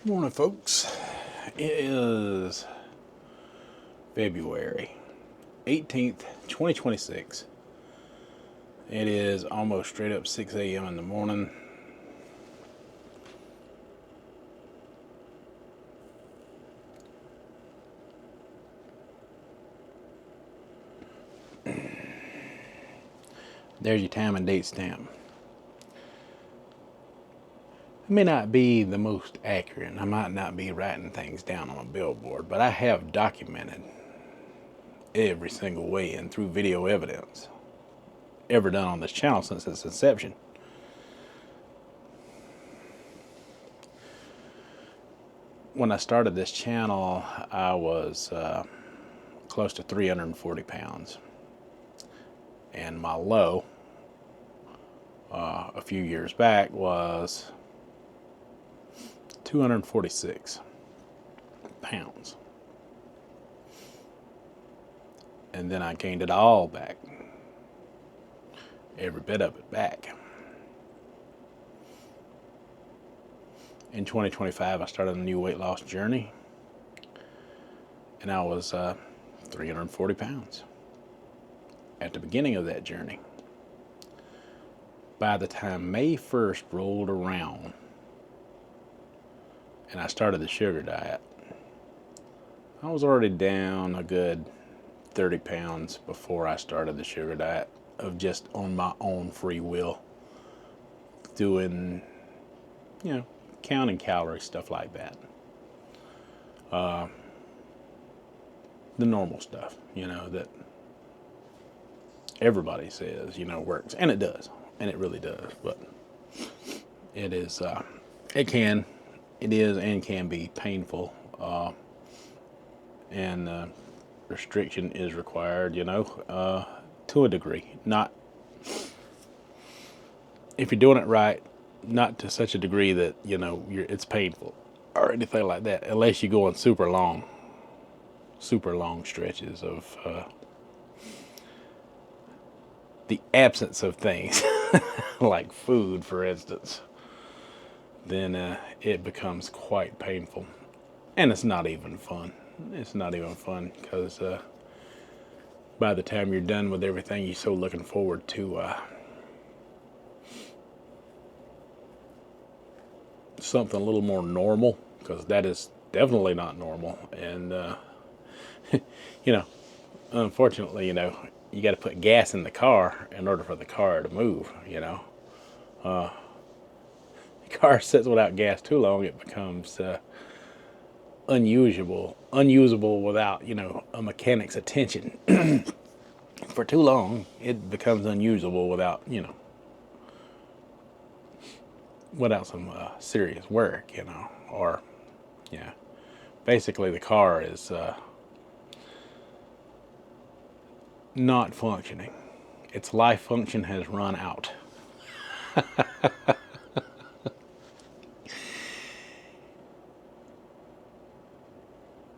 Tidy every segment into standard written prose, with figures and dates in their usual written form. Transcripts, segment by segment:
Good morning, folks. It is February 18th, 2026. It is almost straight up 6 a.m. in the morning. There's your time and date stamp. It may not be the most accurate. I might not be writing things down on a billboard, but I have documented every single way and through video evidence ever done on this channel since its inception. When I started this channel, I was close to 340 pounds. And my low a few years back was 246 pounds. And then I gained it all back. Every bit of it back. In 2025, I started a new weight loss journey. And I was 340 pounds at the beginning of that journey. By the time May 1st rolled around and I started the sugar diet, I was already down a good 30 pounds before I started the sugar diet, of just on my own free will, doing, counting calories, stuff like that. The normal stuff, that everybody says, works. And it does. And it really does. But it is, it is and can be painful. And restriction is required, to a degree. Not, if you're doing it right, not to such a degree that, it's painful or anything like that, unless you go on super long stretches of the absence of things, like food, for instance, then it becomes quite painful. And it's not even fun. It's not even fun because by the time you're done with everything, you're so looking forward to something a little more normal, because that is definitely not normal. And unfortunately, you got to put gas in the car in order for the car to move. The car sits without gas too long, it becomes unusable without a mechanic's attention. For too long, it becomes unusable without without some serious work, or basically the car is not functioning. Its life function has run out.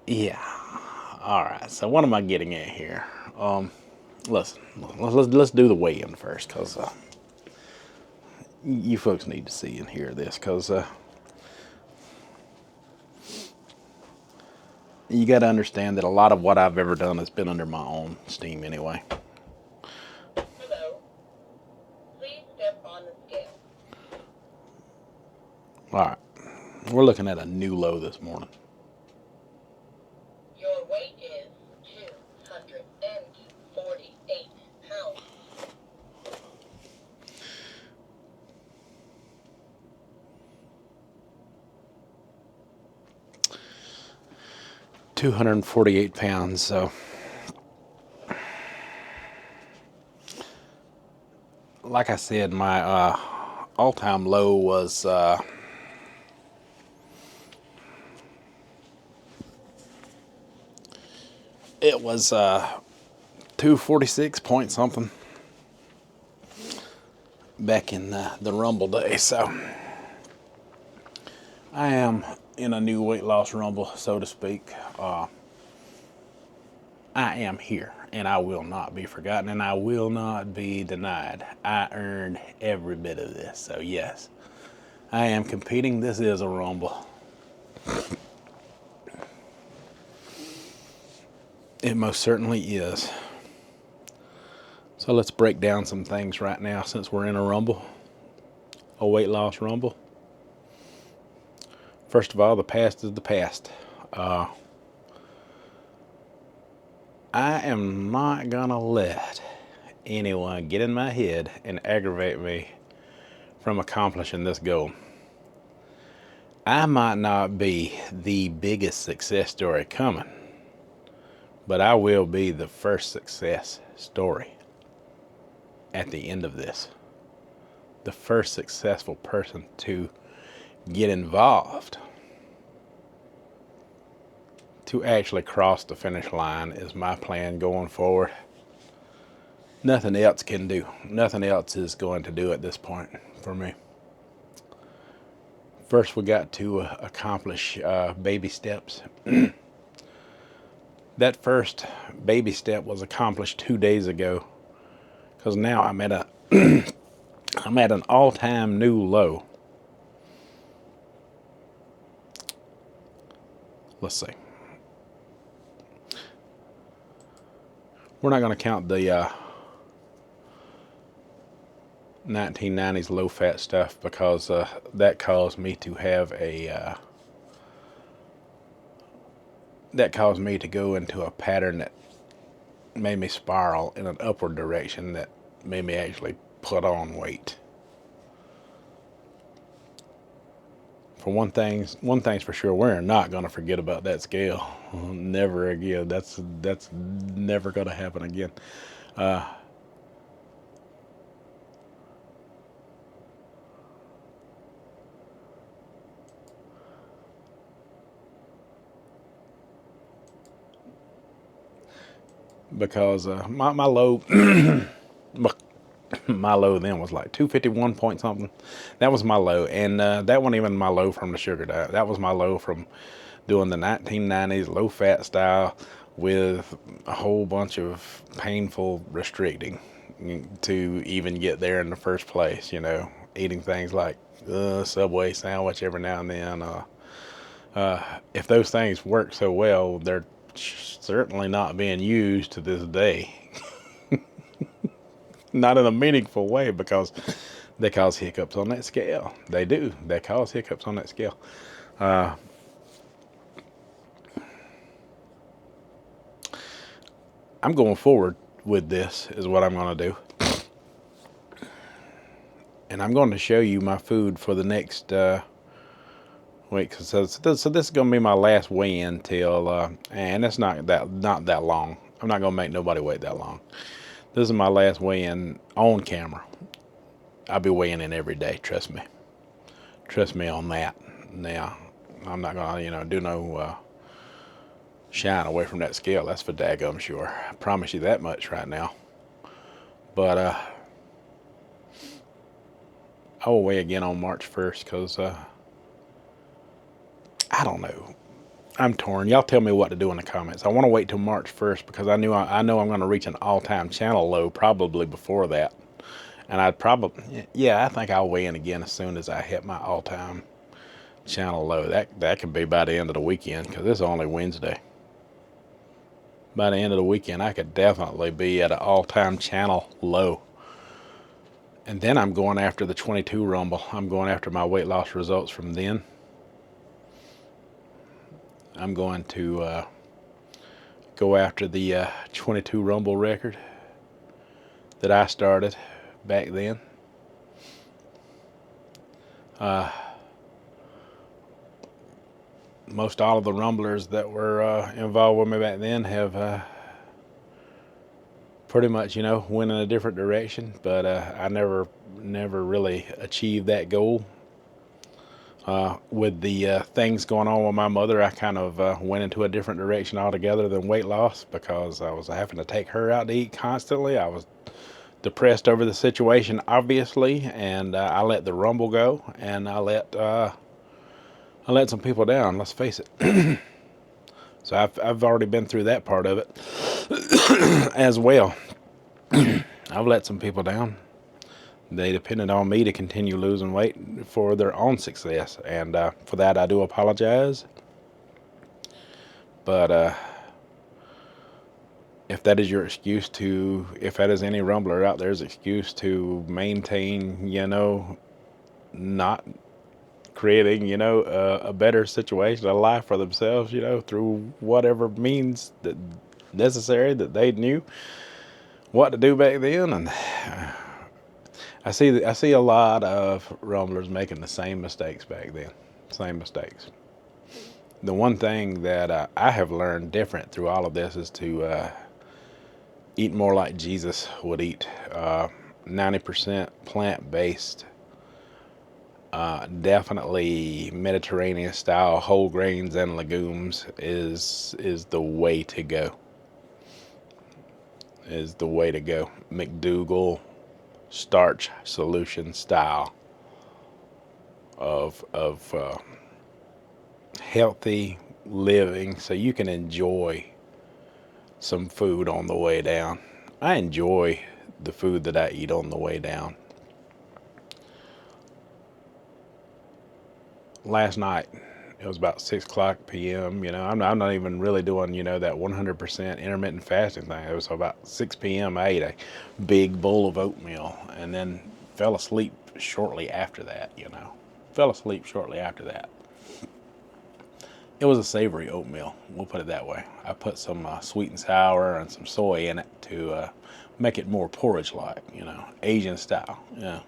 Yeah. All right. So what am I getting at here? Listen. Let's do the weigh-in first, because you folks need to see and hear this, because you got to understand that a lot of what I've ever done has been under my own steam anyway. Hello. Please step on the scale. All right. We're looking at a new low this morning. Your weight is 248 pounds. £248. So like I said, my all-time low was it was 246 point something back in the Rumble days. So I am in a new weight loss rumble, so to speak. I am here, and I will not be forgotten, and I will not be denied. I earned every bit of this. So yes, I am competing. This is a rumble. It most certainly is. So let's break down some things right now since we're in a rumble, a weight loss rumble. First of all, the past is the past. I am not gonna let anyone get in my head and aggravate me from accomplishing this goal. I might not be the biggest success story coming, but I will be the first success story at the end of this. The first successful person to get involved, to actually cross the finish line, is my plan going forward. Nothing else can do. Nothing else is going to do at this point for me. First, we got to accomplish baby steps. That first baby step was accomplished 2 days ago, because now I'm at a I'm at an all-time new low. Let's see. We're not going to count the 1990s low-fat stuff, because that caused me to have a that caused me to go into a pattern that made me spiral in an upward direction, that made me actually put on weight. For one thing's for sure, we're not going to forget about that scale. Never again. That's never going to happen again. Because my low my low then was like 251 point something. That was my low, and that wasn't even my low from the sugar diet. That was my low from doing the 1990s low fat style with a whole bunch of painful restricting to even get there in the first place. You know, eating things like Subway sandwich every now and then. If those things work so well, they're certainly not being used to this day. Not in a meaningful way, because they cause hiccups on that scale. They do. They cause hiccups on that scale. I'm going forward with this is what I'm going to do. And I'm going to show you my food for the next week. So this is going to be my last weigh-in till, and it's not that long. I'm not going to make nobody wait that long. This is my last weigh-in on camera. I'll be weighing in every day, trust me. Trust me on that. Now, I'm not going to, do no shying away from that scale. That's for daggum sure. I promise you that much right now. But I will weigh again on March 1st, because I don't know. I'm torn. Y'all tell me what to do in the comments. I want to wait till March 1st, because I know I'm going to reach an all-time channel low probably before that. And I think I'll weigh in again as soon as I hit my all-time channel low. That could be by the end of the weekend, because it's only Wednesday. By the end of the weekend, I could definitely be at an all-time channel low. And then I'm going after the 22 rumble. I'm going after my weight loss results from then. I'm going to go after the 22 rumble record that I started back then. Most all of the rumblers that were involved with me back then have pretty much, went in a different direction, but I never really achieved that goal. With the things going on with my mother, I kind of went into a different direction altogether than weight loss, because I was having to take her out to eat constantly. I was depressed over the situation, obviously, and I let the rumble go, and I let some people down. Let's face it. So I've already been through that part of it as well. I've let some people down. They depended on me to continue losing weight for their own success, and for that I do apologize. But if that is your excuse to, if that is any rumbler out there's excuse to maintain, not creating, a better situation, a life for themselves, through whatever means that necessary that they knew what to do back then. And I see a lot of rumblers making the same mistakes back then. Same mistakes. The one thing that I have learned different through all of this is to eat more like Jesus would eat. 90% plant-based. Definitely Mediterranean style whole grains and legumes is the way to go. Is the way to go. McDougall starch solution style of healthy living, so you can enjoy some food on the way down. I enjoy the food that I eat on the way down. Last night, it was about 6 o'clock p.m. I'm not even really doing, that 100% intermittent fasting thing. It was about 6 p.m. I ate a big bowl of oatmeal and then fell asleep shortly after that, Fell asleep shortly after that. It was a savory oatmeal, we'll put it that way. I put some sweet and sour and some soy in it to make it more porridge-like, Asian style, yeah.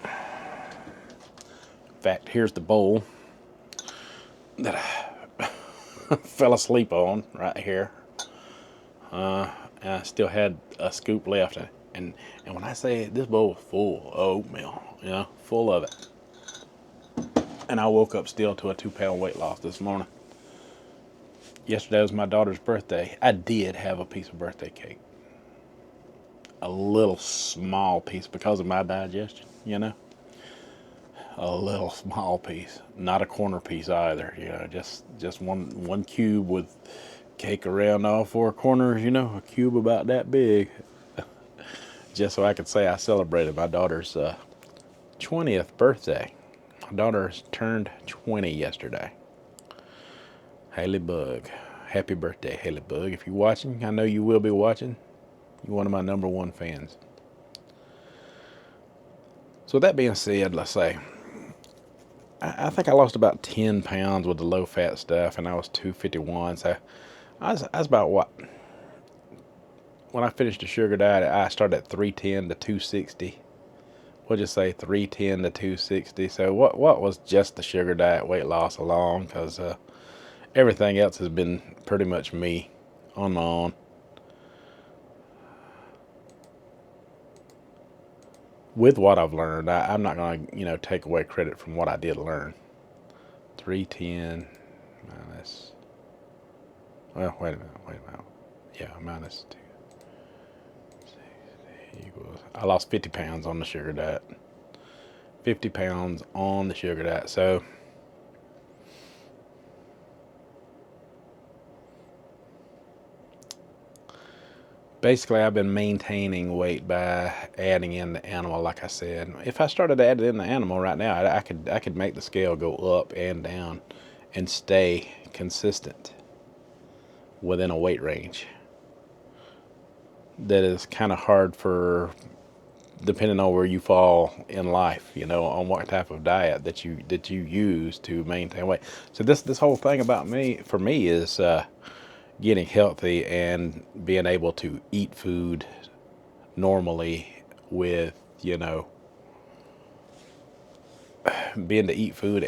In fact, here's the bowl that I fell asleep on right here. And I still had a scoop left. And when I say this bowl was full of oatmeal, full of it. And I woke up still to a 2-pound weight loss this morning. Yesterday was my daughter's birthday. I did have a piece of birthday cake. A little small piece because of my digestion, A little small piece. Not a corner piece either, just one cube with cake around all 4 corners, a cube about that big. Just so I could say I celebrated my daughter's 20th birthday. My daughter turned 20 yesterday. Haley Bug. Happy birthday, Haley Bug. If you're watching, I know you will be watching. You're one of my #1 fans. So with that being said, let's say, I think I lost about 10 pounds with the low-fat stuff, and I was 251. So I was about what? When I finished the sugar diet, I started at 310 to 260. We'll just say 310 to 260. So what was just the sugar diet weight loss along? Because everything else has been pretty much me on my own. With what I've learned, I'm not going to, take away credit from what I did learn. 310 minus, well, wait a minute. Yeah, minus 260 equals, I lost 50 pounds on the sugar diet. 50 pounds on the sugar diet. So basically, I've been maintaining weight by adding in the animal, like I said. If I started adding in the animal right now, I could make the scale go up and down and stay consistent within a weight range. That is kind of hard for, depending on where you fall in life, on what type of diet that you use to maintain weight. So this whole thing about for me is getting healthy and being able to eat food normally with, being to eat food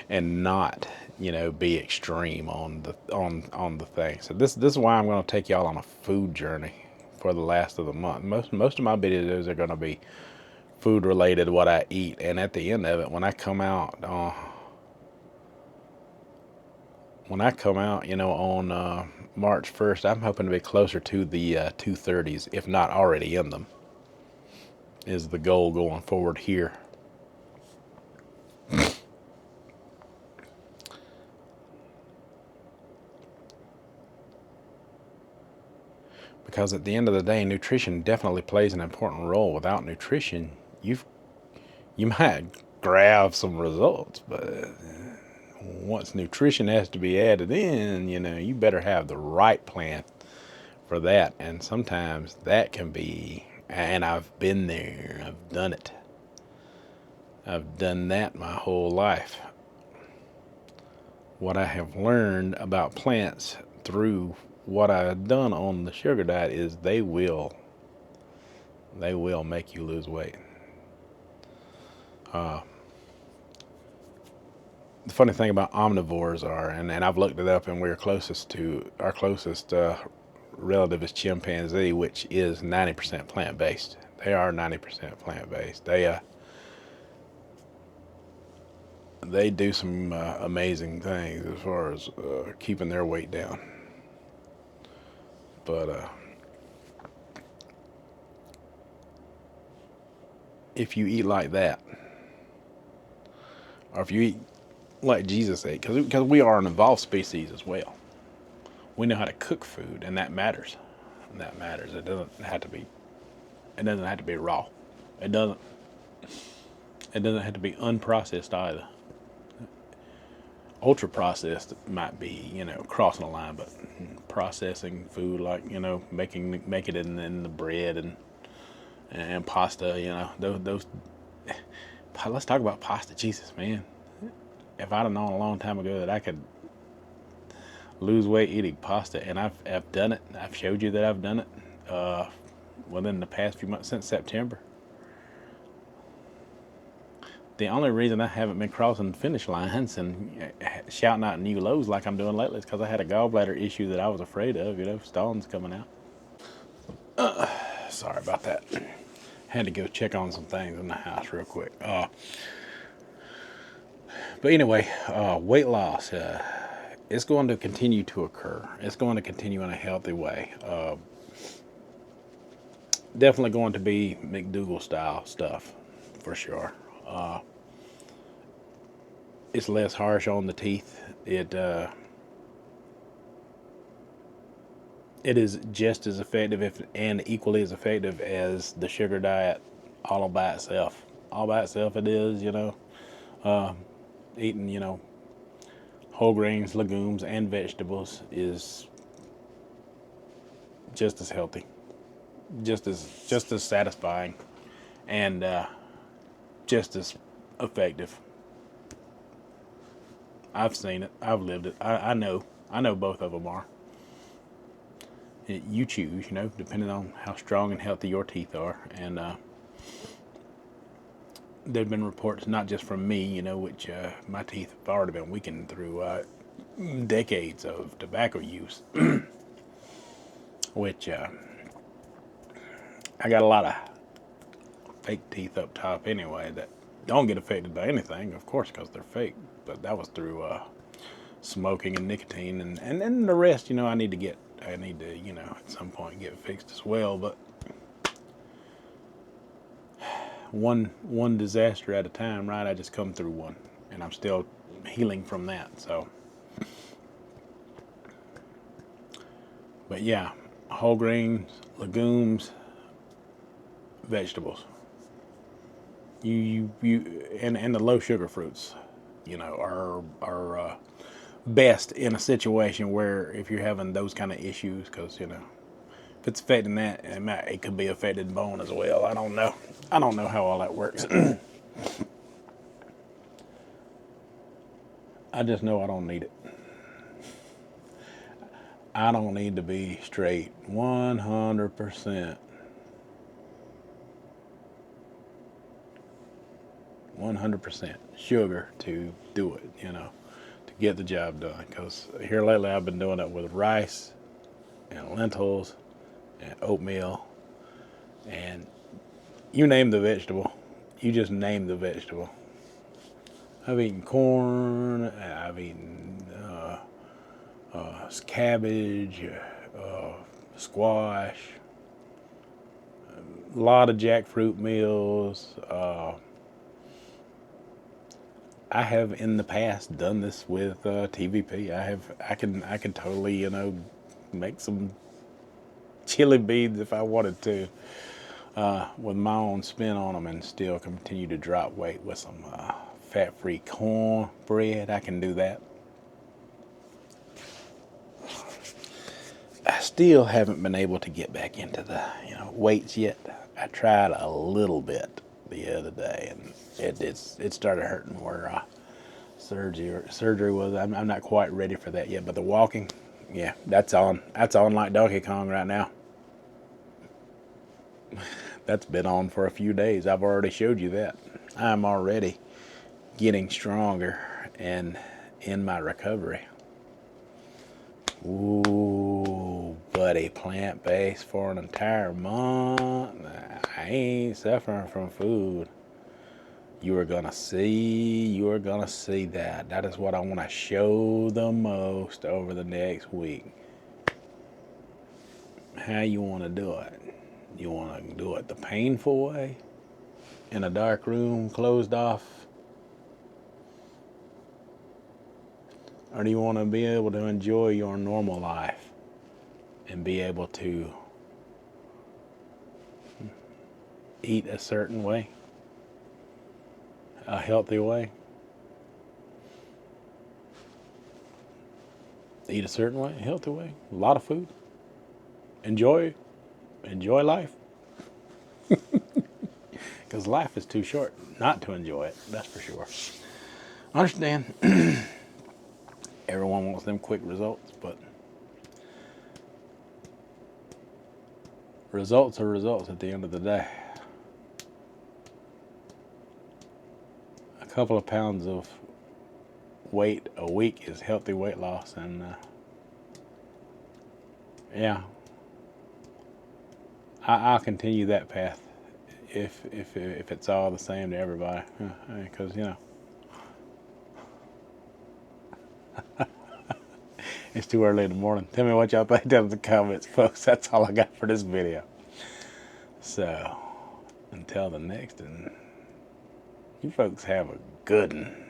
and not, be extreme on the thing. So this is why I'm going to take y'all on a food journey for the last of the month. Most of my videos are going to be food related, what I eat, and at the end of it, when I come out, on March 1st, I'm hoping to be closer to the 230s, if not already in them, is the goal going forward here. Because at the end of the day, nutrition definitely plays an important role. Without nutrition, you might grab some results, but once nutrition has to be added in, you better have the right plan for that. And sometimes that can be, and I've been there, I've done it. I've done that my whole life. What I have learned about plants through what I've done on the sugar diet is they will make you lose weight. The funny thing about omnivores are, and I've looked it up, and our closest relative is chimpanzee, which is 90% plant-based. They are 90% plant-based. They do some amazing things as far as keeping their weight down. But if you eat like that, or if you eat like Jesus ate, because we are an evolved species as well. We know how to cook food, and that matters. That matters. It doesn't have to be. It doesn't have to be raw. It doesn't. It doesn't have to be unprocessed either. Ultra processed might be, crossing the line, but processing food like, make it in the bread and pasta, those. Let's talk about pasta. Jesus, man. If I'd have known a long time ago that I could lose weight eating pasta, and I've done it. I've showed you that I've done it within the past few months since September. The only reason I haven't been crossing finish lines and shouting out new lows like I'm doing lately is because I had a gallbladder issue that I was afraid of, stones coming out. Sorry about that. Had to go check on some things in the house real quick. But anyway, weight loss, it's going to continue to occur. It's going to continue in a healthy way. Definitely going to be McDougall style stuff, for sure. It's less harsh on the teeth. It is just as effective and equally as effective as the sugar diet all by itself. All by itself it is, eating, whole grains, legumes, and vegetables is just as healthy, just as satisfying, and just as effective. I've seen it. I've lived it. I know both of them are. You choose, depending on how strong and healthy your teeth are. And there've been reports, not just from me, which my teeth have already been weakened through decades of tobacco use, which I got a lot of fake teeth up top anyway that don't get affected by anything, of course, because they're fake. But that was through smoking and nicotine, and then the rest, I need to, at some point get fixed as well. But one disaster at a time, right? I just come through one, and I'm still healing from that. So, but yeah, whole grains, legumes, vegetables. You and the low sugar fruits, are best in a situation where if you're having those kind of issues, because if it's affecting that, it could be affecting bone as well. I don't know how all that works. I just know I don't need it. I don't need to be straight 100%. 100% sugar to do it, to get the job done. Because here lately I've been doing it with rice and lentils and oatmeal, and you name the vegetable. You just name the vegetable. I've eaten corn, I've eaten cabbage, squash, a lot of jackfruit meals. I have in the past done this with TVP. I can totally make some chili beans if I wanted to. with my own spin on them and still continue to drop weight with some fat-free cornbread. I can do that. I still haven't been able to get back into the weights yet. I tried a little bit the other day, and it started hurting where surgery was. I'm not quite ready for that yet. But the walking, yeah, that's on like Donkey Kong right now. That's been on for a few days. I've already showed you that. I'm already getting stronger and in my recovery. Ooh, buddy, plant-based for an entire month. I ain't suffering from food. You are gonna see that. That is what I want to show the most over the next week. How you want to do it? You want to do it the painful way? In a dark room, closed off? Or do you want to be able to enjoy your normal life and be able to eat a certain way, a healthy way? Eat a certain way, a healthy way, a lot of food. Enjoy life. Because life is too short not to enjoy it, that's for sure. I understand. Everyone wants them quick results, but results are results at the end of the day. A couple of pounds of weight a week is healthy weight loss, and yeah, I'll continue that path if it's all the same to everybody, because it's too early in the morning. Tell me what y'all think down in the comments, folks. That's all I got for this video. So until the next one, you folks have a good one.